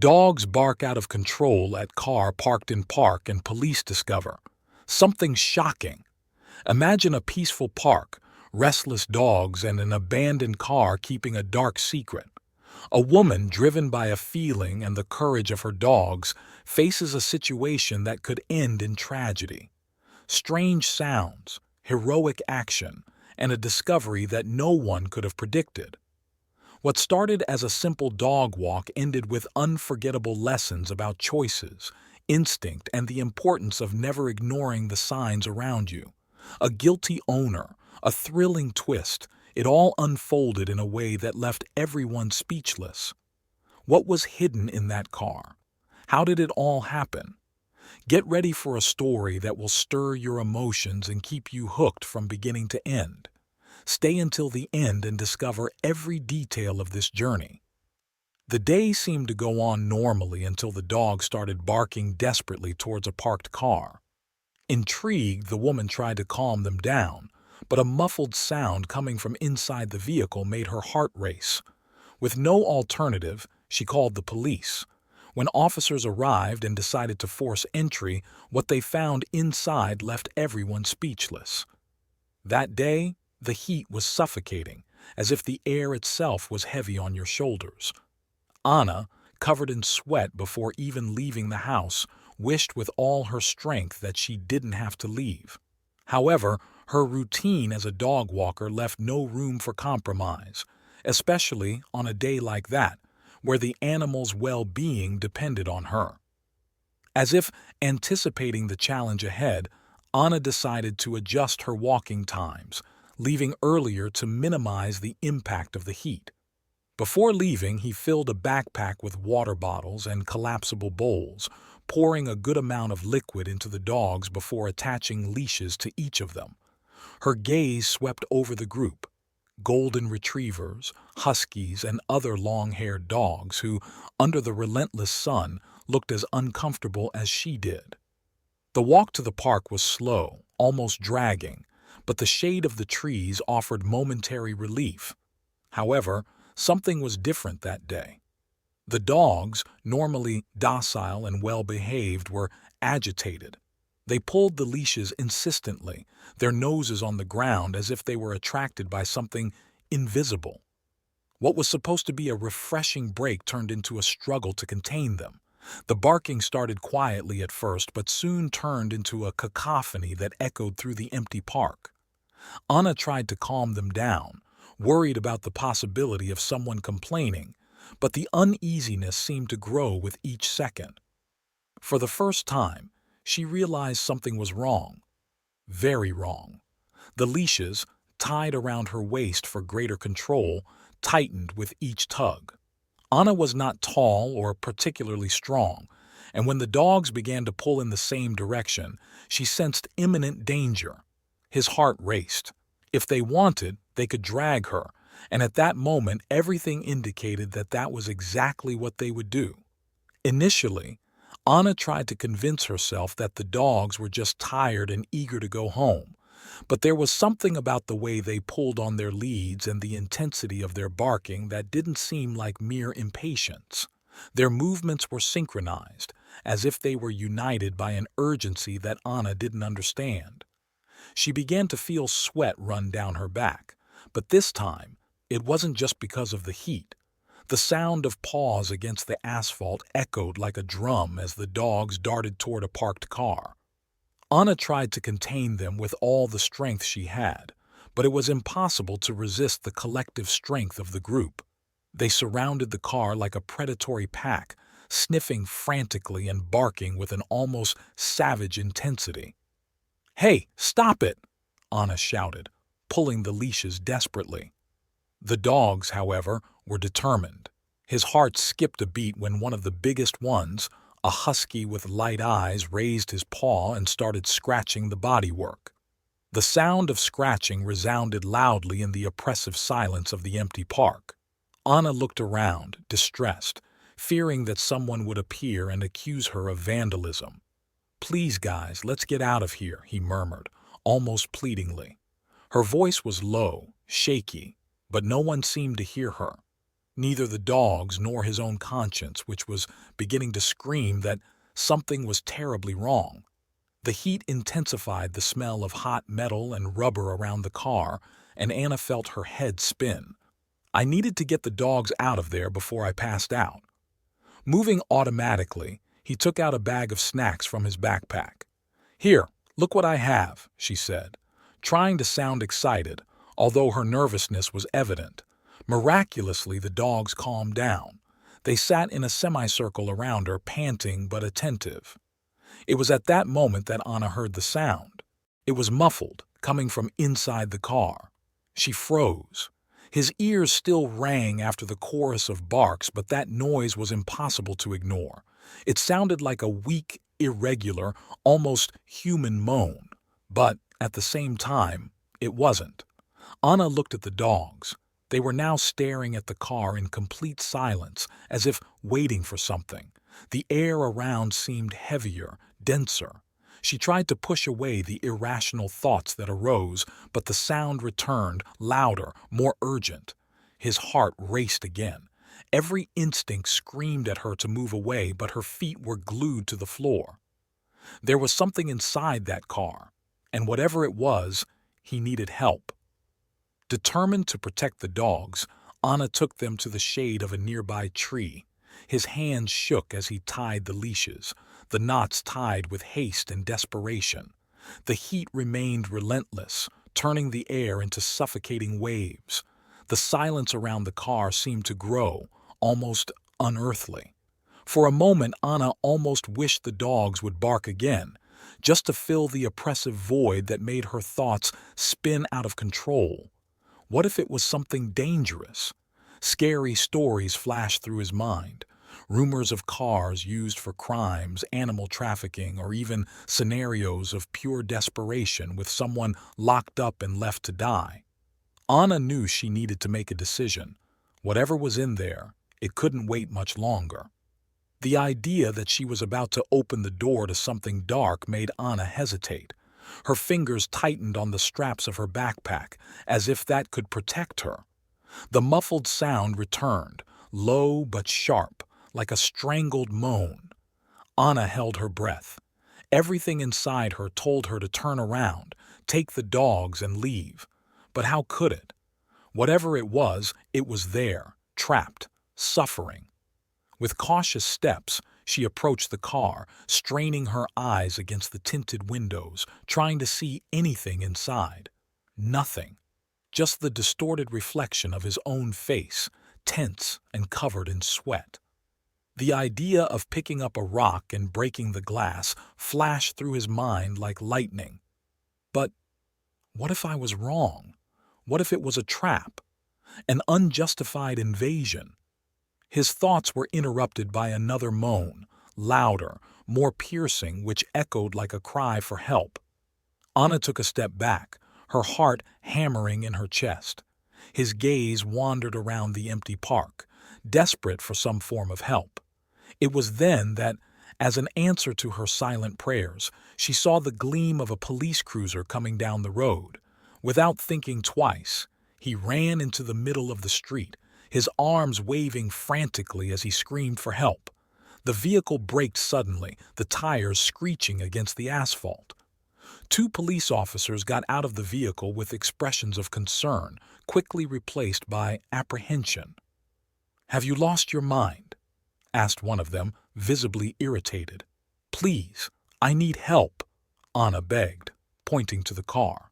Dogs bark out of control at car parked in park and police discover something shocking. Imagine a peaceful park, restless dogs, and an abandoned car keeping a dark secret. A woman driven by a feeling and the courage of her dogs faces a situation that could end in tragedy. Strange sounds, heroic action, and a discovery that no one could have predicted. What started as a simple dog walk ended with unforgettable lessons about choices, instinct, and the importance of never ignoring the signs around you. A guilty owner, a thrilling twist, it all unfolded in a way that left everyone speechless. What was hidden in that car? How did it all happen? Get ready for a story that will stir your emotions and keep you hooked from beginning to end. Stay until the end and discover every detail of this journey. The day seemed to go on normally until the dog started barking desperately towards a parked car. Intrigued, the woman tried to calm them down, but a muffled sound coming from inside the vehicle made her heart race. With no alternative, she called the police. When officers arrived and decided to force entry, what they found inside left everyone speechless. That day, the heat was suffocating, as if the air itself was heavy on your shoulders. Anna, covered in sweat before even leaving the house, wished with all her strength that she didn't have to leave. However, her routine as a dog walker left no room for compromise, especially on a day like that, where the animal's well-being depended on her. As if anticipating the challenge ahead, Anna decided to adjust her walking times, leaving earlier to minimize the impact of the heat. Before leaving, he filled a backpack with water bottles and collapsible bowls, pouring a good amount of liquid into the dogs before attaching leashes to each of them. Her gaze swept over the group: golden retrievers, huskies, and other long-haired dogs who, under the relentless sun, looked as uncomfortable as she did. The walk to the park was slow, almost dragging, but the shade of the trees offered momentary relief. However, something was different that day. The dogs, normally docile and well-behaved, were agitated. They pulled the leashes insistently, their noses on the ground as if they were attracted by something invisible. What was supposed to be a refreshing break turned into a struggle to contain them. The barking started quietly at first, but soon turned into a cacophony that echoed through the empty park. Anna tried to calm them down, worried about the possibility of someone complaining, but the uneasiness seemed to grow with each second. For the first time, she realized something was wrong. Very wrong. The leashes, tied around her waist for greater control, tightened with each tug. Anna was not tall or particularly strong, and when the dogs began to pull in the same direction, she sensed imminent danger. His heart raced. If they wanted, they could drag her, and at that moment everything indicated that that was exactly what they would do. Initially, Anna tried to convince herself that the dogs were just tired and eager to go home, but there was something about the way they pulled on their leads and the intensity of their barking that didn't seem like mere impatience. Their movements were synchronized, as if they were united by an urgency that Anna didn't understand. She began to feel sweat run down her back, but this time, it wasn't just because of the heat. The sound of paws against the asphalt echoed like a drum as the dogs darted toward a parked car. Anna tried to contain them with all the strength she had, but it was impossible to resist the collective strength of the group. They surrounded the car like a predatory pack, sniffing frantically and barking with an almost savage intensity. "Hey, stop it!" Anna shouted, pulling the leashes desperately. The dogs, however, were determined. His heart skipped a beat when one of the biggest ones, a husky with light eyes, raised his paw and started scratching the bodywork. The sound of scratching resounded loudly in the oppressive silence of the empty park. Anna looked around, distressed, fearing that someone would appear and accuse her of vandalism. "Please, guys, let's get out of here," he murmured, almost pleadingly. Her voice was low, shaky, but no one seemed to hear her. Neither the dogs nor his own conscience, which was beginning to scream that something was terribly wrong. The heat intensified the smell of hot metal and rubber around the car, and Anna felt her head spin. I needed to get the dogs out of there before I passed out. Moving automatically, he took out a bag of snacks from his backpack. "Here, look what I have," she said, trying to sound excited, although her nervousness was evident. Miraculously, the dogs calmed down. They sat in a semicircle around her, panting but attentive. It was at that moment that Anna heard the sound. It was muffled, coming from inside the car. She froze. His ears still rang after the chorus of barks, but that noise was impossible to ignore. It sounded like a weak, irregular, almost human moan. But, at the same time, it wasn't. Anna looked at the dogs. They were now staring at the car in complete silence, as if waiting for something. The air around seemed heavier, denser. She tried to push away the irrational thoughts that arose, but the sound returned, louder, more urgent. His heart raced again. Every instinct screamed at her to move away, but her feet were glued to the floor. There was something inside that car, and whatever it was, he needed help. Determined to protect the dogs, Anna took them to the shade of a nearby tree. His hands shook as he tied the leashes, the knots tied with haste and desperation. The heat remained relentless, turning the air into suffocating waves. The silence around the car seemed to grow, almost unearthly. For a moment, Anna almost wished the dogs would bark again, just to fill the oppressive void that made her thoughts spin out of control. What if it was something dangerous? Scary stories flashed through his mind. Rumors of cars used for crimes, animal trafficking, or even scenarios of pure desperation with someone locked up and left to die. Anna knew she needed to make a decision. Whatever was in there, it couldn't wait much longer. The idea that she was about to open the door to something dark made Anna hesitate. Her fingers tightened on the straps of her backpack, as if that could protect her. The muffled sound returned, low but sharp, like a strangled moan. Anna held her breath. Everything inside her told her to turn around, take the dogs, and leave. But how could it? Whatever it was there, trapped, suffering. With cautious steps, she approached the car, straining her eyes against the tinted windows, trying to see anything inside. Nothing. Just the distorted reflection of his own face, tense and covered in sweat. The idea of picking up a rock and breaking the glass flashed through his mind like lightning. But what if I was wrong? What if it was a trap? An unjustified invasion? His thoughts were interrupted by another moan, louder, more piercing, which echoed like a cry for help. Anna took a step back, her heart hammering in her chest. His gaze wandered around the empty park, desperate for some form of help. It was then that, as an answer to her silent prayers, she saw the gleam of a police cruiser coming down the road. Without thinking twice, he ran into the middle of the street, his arms waving frantically as he screamed for help. The vehicle braked suddenly, the tires screeching against the asphalt. Two police officers got out of the vehicle with expressions of concern, quickly replaced by apprehension. "Have you lost your mind?" asked one of them, visibly irritated. "Please, I need help," Anna begged, pointing to the car.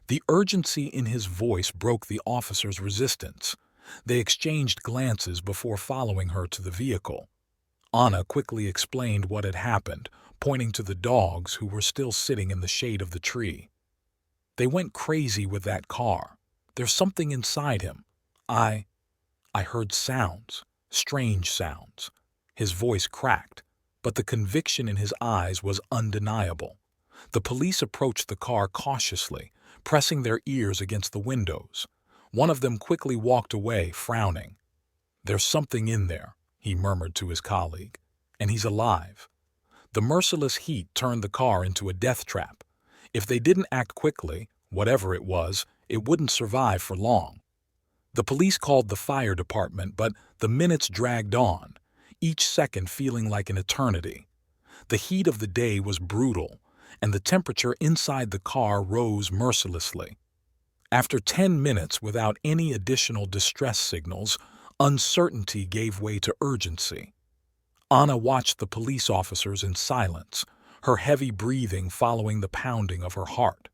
The urgency in his voice broke the officers' resistance. They exchanged glances before following her to the vehicle. Anna quickly explained what had happened, pointing to the dogs who were still sitting in the shade of the tree. "They went crazy with that car. There's something inside him. I heard sounds, strange sounds." His voice cracked, but the conviction in his eyes was undeniable. The police approached the car cautiously, pressing their ears against the windows. One of them quickly walked away, frowning. "There's something in there," he murmured to his colleague, "and he's alive." The merciless heat turned the car into a death trap. If they didn't act quickly, whatever it was, it wouldn't survive for long. The police called the fire department, but the minutes dragged on, each second feeling like an eternity. The heat of the day was brutal, and the temperature inside the car rose mercilessly. After 10 minutes without any additional distress signals, uncertainty gave way to urgency. Anna watched the police officers in silence, her heavy breathing following the pounding of her heart.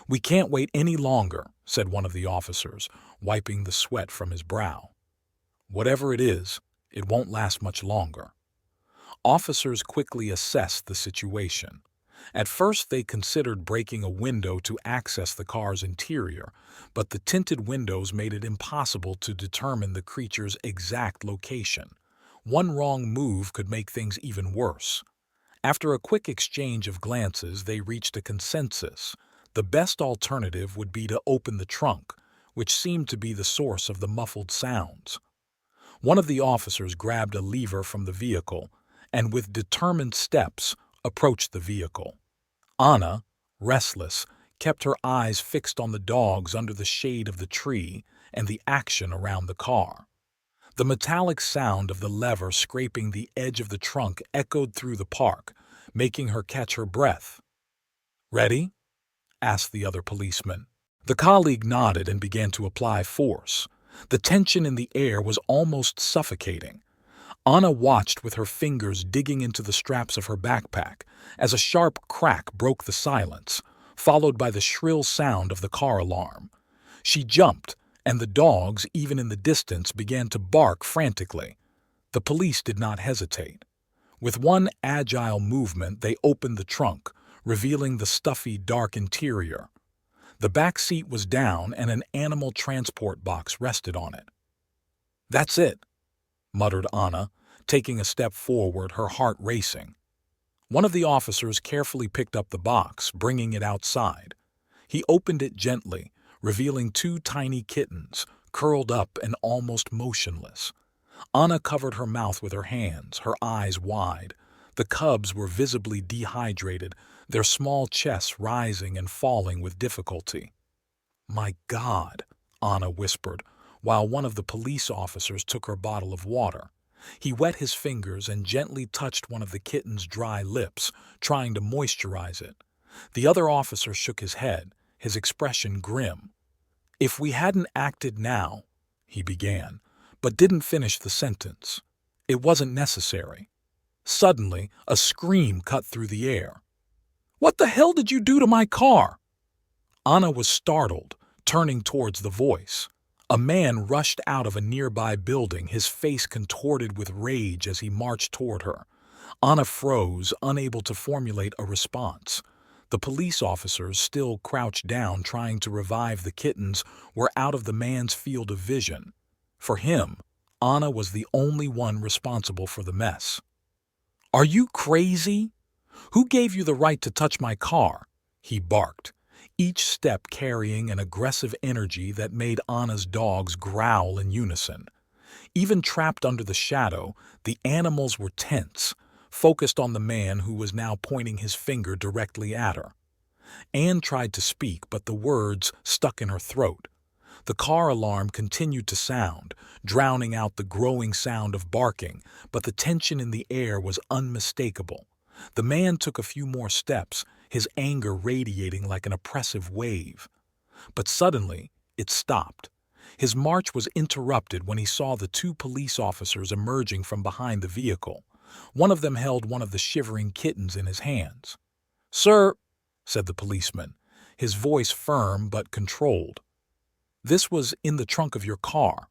"We can't wait any longer," said one of the officers, wiping the sweat from his brow. "Whatever it is, it won't last much longer." Officers quickly assessed the situation. At first, they considered breaking a window to access the car's interior, but the tinted windows made it impossible to determine the creature's exact location. One wrong move could make things even worse. After a quick exchange of glances, they reached a consensus. The best alternative would be to open the trunk, which seemed to be the source of the muffled sounds. One of the officers grabbed a lever from the vehicle and, with determined steps, approached the vehicle. Anna, restless, kept her eyes fixed on the dogs under the shade of the tree and the action around the car. The metallic sound of the lever scraping the edge of the trunk echoed through the park, making her catch her breath. "Ready?" asked the other policeman. The colleague nodded and began to apply force. The tension in the air was almost suffocating. Anna watched with her fingers digging into the straps of her backpack as a sharp crack broke the silence, followed by the shrill sound of the car alarm. She jumped, and the dogs, even in the distance, began to bark frantically. The police did not hesitate. With one agile movement, they opened the trunk, revealing the stuffy, dark interior. The back seat was down and an animal transport box rested on it. "That's it," muttered Anna, taking a step forward, her heart racing. One of the officers carefully picked up the box, bringing it outside. He opened it gently, revealing two tiny kittens, curled up and almost motionless. Anna covered her mouth with her hands, her eyes wide. The cubs were visibly dehydrated, their small chests rising and falling with difficulty. "My God," Anna whispered, while one of the police officers took her bottle of water. He wet his fingers and gently touched one of the kitten's dry lips, trying to moisturize it. The other officer shook his head, his expression grim. "If we hadn't acted now," he began, but didn't finish the sentence. It wasn't necessary. Suddenly, a scream cut through the air. "What the hell did you do to my car?" Anna was startled, turning towards the voice. A man rushed out of a nearby building, his face contorted with rage as he marched toward her. Anna froze, unable to formulate a response. The police officers, still crouched down trying to revive the kittens, were out of the man's field of vision. For him, Anna was the only one responsible for the mess. "Are you crazy? Who gave you the right to touch my car?" he barked, each step carrying an aggressive energy that made Anna's dogs growl in unison. Even trapped under the shadow, the animals were tense, focused on the man who was now pointing his finger directly at her. Anne tried to speak, but the words stuck in her throat. The car alarm continued to sound, drowning out the growing sound of barking, but the tension in the air was unmistakable. The man took a few more steps, his anger radiating like an oppressive wave. But suddenly, it stopped. His march was interrupted when he saw the two police officers emerging from behind the vehicle. One of them held one of the shivering kittens in his hands. "Sir," said the policeman, his voice firm but controlled, "this was in the trunk of your car."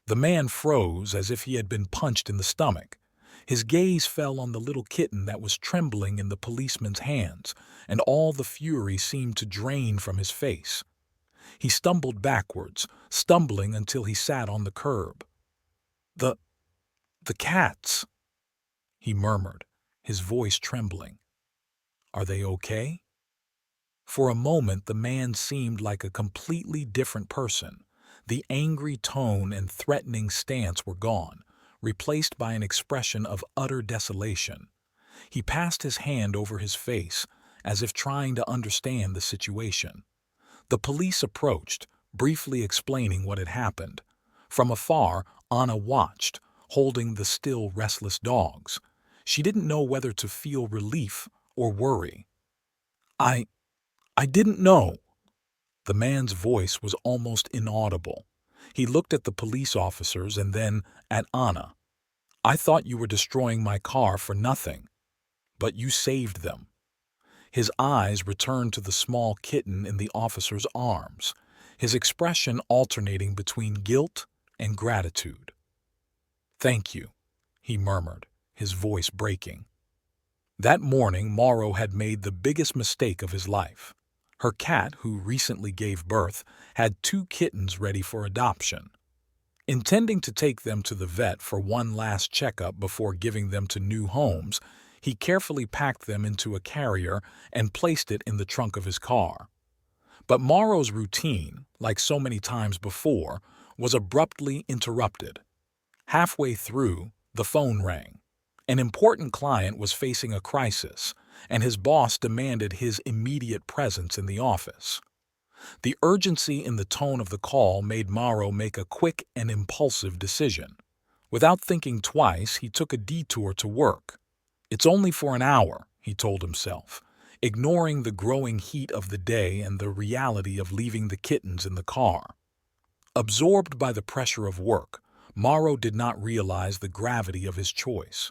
The man froze as if he had been punched in the stomach. His gaze fell on the little kitten that was trembling in the policeman's hands, and all the fury seemed to drain from his face. He stumbled backwards, stumbling until he sat on the curb. The cats," he murmured, his voice trembling. "Are they okay?" For a moment the man seemed like a completely different person. The angry tone and threatening stance were gone, replaced by an expression of utter desolation. He passed his hand over his face, as if trying to understand the situation. The police approached, briefly explaining what had happened. From afar, Anna watched, holding the still restless dogs. She didn't know whether to feel relief or worry. I, I didn't know. The man's voice was almost inaudible. He looked at the police officers and then at Anna. I thought you were destroying my car for nothing, but you saved them. His eyes returned to the small kitten in the officer's arms, his expression alternating between guilt and gratitude. Thank you, he murmured, his voice breaking. That morning, Mauro had made the biggest mistake of his life. Her cat, who recently gave birth, had 2 kittens ready for adoption. Intending to take them to the vet for one last checkup before giving them to new homes, he carefully packed them into a carrier and placed it in the trunk of his car. But Mauro's routine, like so many times before, was abruptly interrupted. Halfway through, the phone rang. An important client was facing a crisis, and his boss demanded his immediate presence in the office. The urgency in the tone of the call made Mauro make a quick and impulsive decision. Without thinking twice, he took a detour to work. It's only for an hour, he told himself, ignoring the growing heat of the day and the reality of leaving the kittens in the car. Absorbed by the pressure of work, Mauro did not realize the gravity of his choice.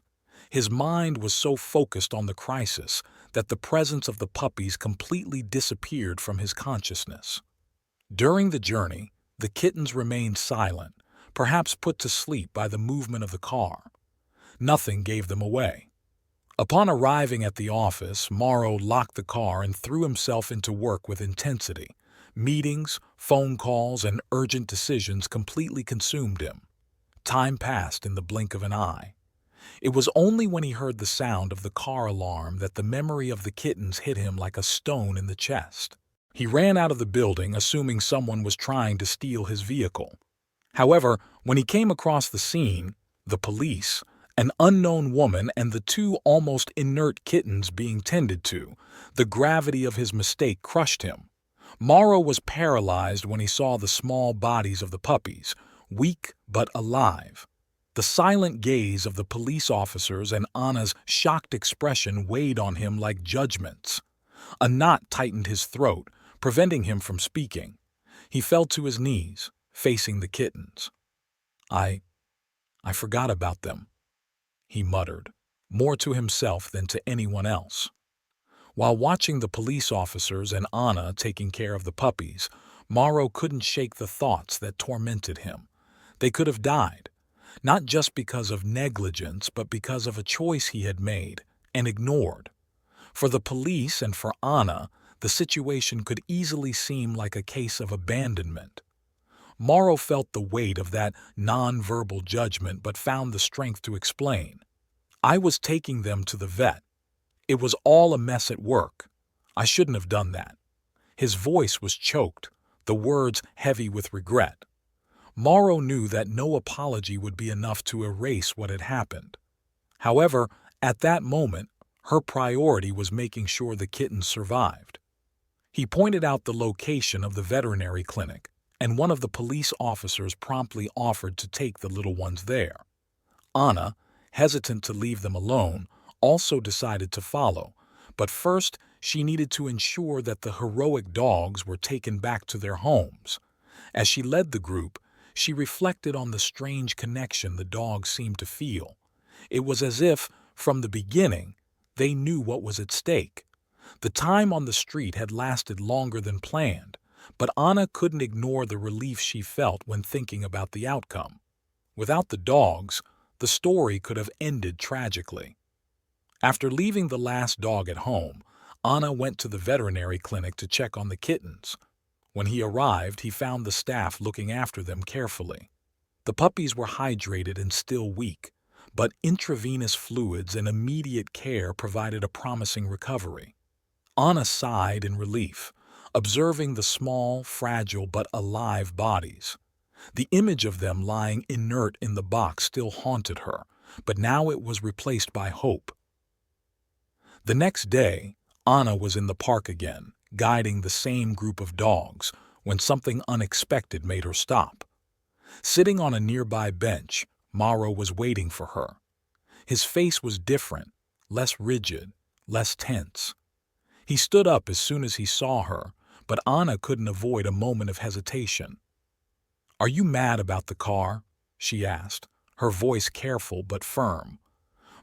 His mind was so focused on the crisis that the presence of the puppies completely disappeared from his consciousness. During the journey, the kittens remained silent, perhaps put to sleep by the movement of the car. Nothing gave them away. Upon arriving at the office, Mauro locked the car and threw himself into work with intensity. Meetings, phone calls, and urgent decisions completely consumed him. Time passed in the blink of an eye. It was only when he heard the sound of the car alarm that the memory of the kittens hit him like a stone in the chest. He ran out of the building, assuming someone was trying to steal his vehicle. However, when he came across the scene, the police, an unknown woman, and the 2 almost inert kittens being tended to, the gravity of his mistake crushed him. Mauro was paralyzed when he saw the small bodies of the puppies, weak but alive. The silent gaze of the police officers and Anna's shocked expression weighed on him like judgments. A knot tightened his throat, preventing him from speaking. He fell to his knees, facing the kittens. I forgot about them, he muttered, more to himself than to anyone else. While watching the police officers and Anna taking care of the puppies, Mauro couldn't shake the thoughts that tormented him. They could have died. Not just because of negligence, but because of a choice he had made and ignored. For the police and for Anna, the situation could easily seem like a case of abandonment. Mauro felt the weight of that non-verbal judgment but found the strength to explain. I was taking them to the vet. It was all a mess at work. I shouldn't have done that. His voice was choked, the words heavy with regret. Mauro knew that no apology would be enough to erase what had happened. However, at that moment, her priority was making sure the kittens survived. He pointed out the location of the veterinary clinic, and one of the police officers promptly offered to take the little ones there. Anna, hesitant to leave them alone, also decided to follow, but first she needed to ensure that the heroic dogs were taken back to their homes. As she led the group, she reflected on the strange connection the dogs seemed to feel. It was as if, from the beginning, they knew what was at stake. The time on the street had lasted longer than planned, but Anna couldn't ignore the relief she felt when thinking about the outcome. Without the dogs, the story could have ended tragically. After leaving the last dog at home, Anna went to the veterinary clinic to check on the kittens. When he arrived, he found the staff looking after them carefully. The puppies were hydrated and still weak, but intravenous fluids and immediate care provided a promising recovery. Anna sighed in relief, observing the small, fragile but alive bodies. The image of them lying inert in the box still haunted her, but now it was replaced by hope. The next day, Anna was in the park again, guiding the same group of dogs, when something unexpected made her stop. Sitting on a nearby bench, Mauro was waiting for her. His face was different, less rigid, less tense. He stood up as soon as he saw her, but Anna couldn't avoid a moment of hesitation. "Are you mad about the car?" she asked, her voice careful but firm.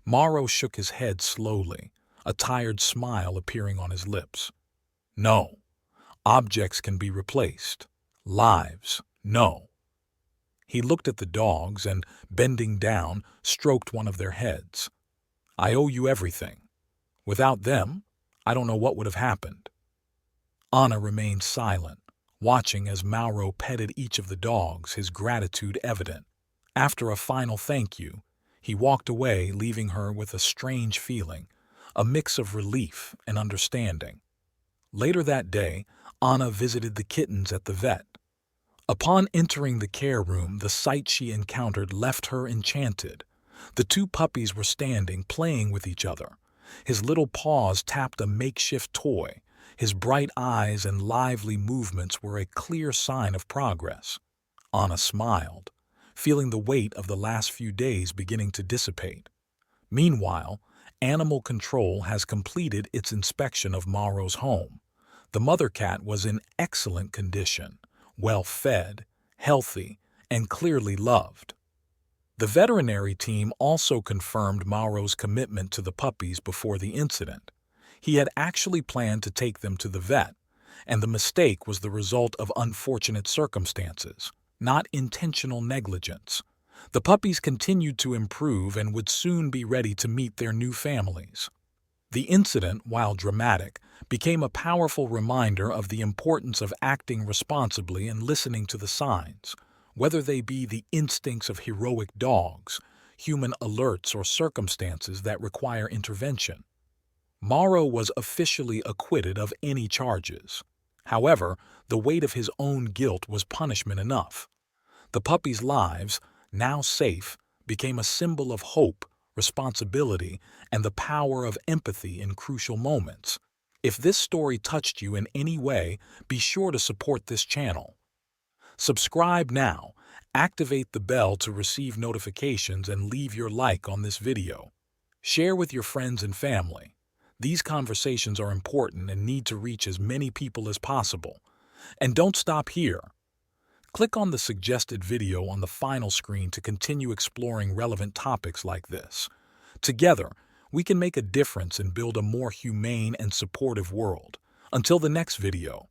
Mauro shook his head slowly, a tired smile appearing on his lips. "No. Objects can be replaced. Lives, no." He looked at the dogs and, bending down, stroked one of their heads. "I owe you everything. Without them, I don't know what would have happened." Anna remained silent, watching as Mauro petted each of the dogs, his gratitude evident. After a final thank you, he walked away, leaving her with a strange feeling, a mix of relief and understanding. Later that day, Anna visited the kittens at the vet. Upon entering the care room, the sight she encountered left her enchanted. The two puppies were standing, playing with each other. His little paws tapped a makeshift toy. His bright eyes and lively movements were a clear sign of progress. Anna smiled, feeling the weight of the last few days beginning to dissipate. Meanwhile, Animal Control has completed its inspection of Mauro's home. The mother cat was in excellent condition, well-fed, healthy, and clearly loved. The veterinary team also confirmed Mauro's commitment to the puppies before the incident. He had actually planned to take them to the vet, and the mistake was the result of unfortunate circumstances, not intentional negligence. The puppies continued to improve and would soon be ready to meet their new families. The incident, while dramatic, became a powerful reminder of the importance of acting responsibly and listening to the signs, whether they be the instincts of heroic dogs, human alerts, or circumstances that require intervention. Mauro was officially acquitted of any charges. However, the weight of his own guilt was punishment enough. The puppies' lives, now safe, became a symbol of hope, responsibility, and the power of empathy in crucial moments. If this story touched you in any way, be sure to support this channel. Subscribe now, activate the bell to receive notifications, and leave your like on this video. Share with your friends and family. These conversations are important and need to reach as many people as possible. And don't stop here. Click on the suggested video on the final screen to continue exploring relevant topics like this. Together, we can make a difference and build a more humane and supportive world. Until the next video,